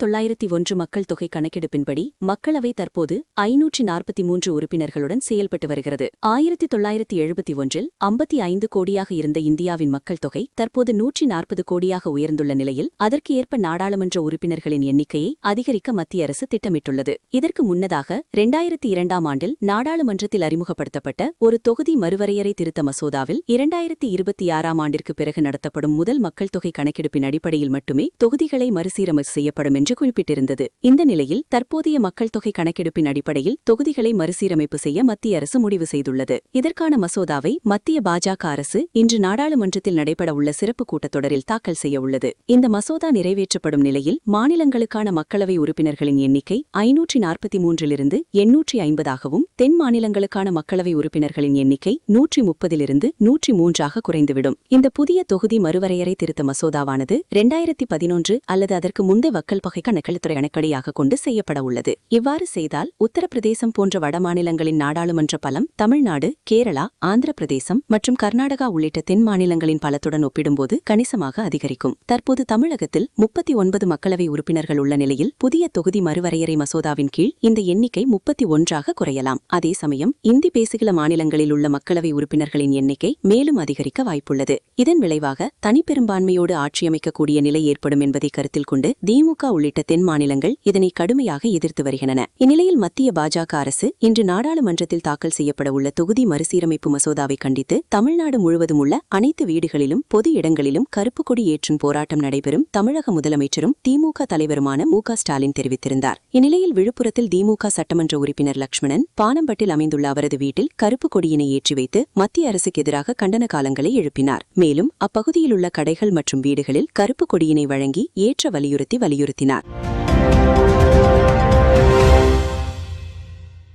1901 மக்கள் தொகை கணக்கெடுப்பின்படி மக்களவை தற்போது 543 உறுப்பினர்களுடன் செயல்பட்டு வருகிறது. 1971 55 கோடியாக இருந்த இந்தியாவின் மக்கள் தொகை தற்போது 140 கோடியாக உயர்ந்துள்ள நிலையில் அதற்கு ஏற்ப நாடாளுமன்ற உறுப்பினர்களின் எண்ணிக்கையை அதிகரிக்க மத்திய அரசு திட்டமிட்டுள்ளது. இதற்கு முன்னதாக 2002ஆம் ஆண்டில் நாடாளுமன்றத்தில் அறிமுகப்படுத்தப்பட்ட ஒரு தொகுதி மறுவரையறை திருத்த மசோதாவில் 2026ஆம் ஆண்டிற்கு பிறகு நடத்தப்படும் முதல் மக்கள் தொகை கணக்கெடுப்பின் அடிப்படையில் மட்டுமே தொகுதிகளை மறுசீரமைப்பு செய்யப்படும் என்று குறிப்பிட்டிருந்தது. இந்த நிலையில் தற்போதைய மக்கள் தொகை கணக்கெடுப்பின் அடிப்படையில் தொகுதிகளை மறுசீரமைப்பு செய்ய மத்திய அரசு முடிவு செய்துள்ளது. இதற்கான மசோதாவை மத்திய பாஜக அரசு இன்று நாடாளுமன்றத்தில் நடைபெற உள்ள சிறப்பு கூட்டத்தொடரில் தாக்கல் செய்ய உள்ளது. இந்த மசோதா நிறைவேற்றப்படும் நிலையில் மாநிலங்களுக்கான மக்களவை உறுப்பினர்களின் எண்ணிக்கை 543 850ஆகவும் தென் மாநிலங்களுக்கான மக்களவை உறுப்பினர்களின் எண்ணிக்கை 130 103ஆக குறைந்துவிடும். இந்த புதிய தொகுதி மறுவரையறை திருத்த மசோதாவானது 2011 அல்லது அதற்கு முந்தைய மக்கள் தொகை கணக்கெடுத்துறை அடிப்படையாக கொண்டு செய்யப்பட உள்ளது. இவ்வாறு செய்தால் உத்தரப்பிரதேசம் போன்ற வடமாநிலங்களின் நாடாளுமன்ற பலம் தமிழ்நாடு, கேரளா, ஆந்திர பிரதேசம் மற்றும் கர்நாடகா உள்ளிட்ட தென் மாநிலங்களின் பலத்துடன் ஒப்பிடும்போது கணிசமாக அதிகரிக்கும். தற்போது தமிழகத்தில் 39 மக்களவை உறுப்பினர்கள் உள்ள நிலையில் புதிய தொகுதி மறுவரையறை மசோதாவின் கீழ் இந்த எண்ணிக்கை 31ஆக குறையலாம். அதே சமயம் இந்தி பேசுகிற மாநிலங்களில் உள்ள மக்களவை உறுப்பினர்களின் எண்ணிக்கை மேலும் அதிகரிக்க வாய்ப்புள்ளது. இதன் விளைவாக தனிப்பெரும்பான்மையோடு ஆட்சியமைக்கக்கூடிய நிலை ஏற்படும் என்பதை கருத்தில் கொண்டு திமுக உள்ளிட்ட தென் மாநிலங்கள் இதனை கடுமையாக எதிர்த்து வருகின்றன. இந்நிலையில் மத்திய பாஜக அரசு இன்று நாடாளுமன்றத்தில் தாக்கல் செய்யப்பட உள்ள தொகுதி மறுசீரமைப்பு மசோதாவை கண்டித்து தமிழ்நாடு முழுவதும் உள்ள அனைத்து வீடுகளிலும் பொது இடங்களிலும் கருப்பு கொடி ஏற்றும் போராட்டம் நடைபெறும் தமிழக முதலமைச்சரும் திமுக தலைவருமான மு.க. ஸ்டாலின் தெரிவித்திருந்தார். இந்நிலையில் விழுப்புரத்தில் திமுக சட்டமன்ற உறுப்பினர் லட்சுமணன் பானம்பட்டில் அமைந்துள்ள அவரது வீட்டில் கருப்பு கொடியினை ஏற்றி வைத்து மத்திய அரசுக்கு எதிராக கண்டன காலங்களை எழுப்பினார். மேலும் அப்பகுதியில் உள்ள கடைகள் மற்றும் வீடுகளில் கருப்பு கொடியினை வழங்கி ஏற்ற வலியுறுத்தினார்.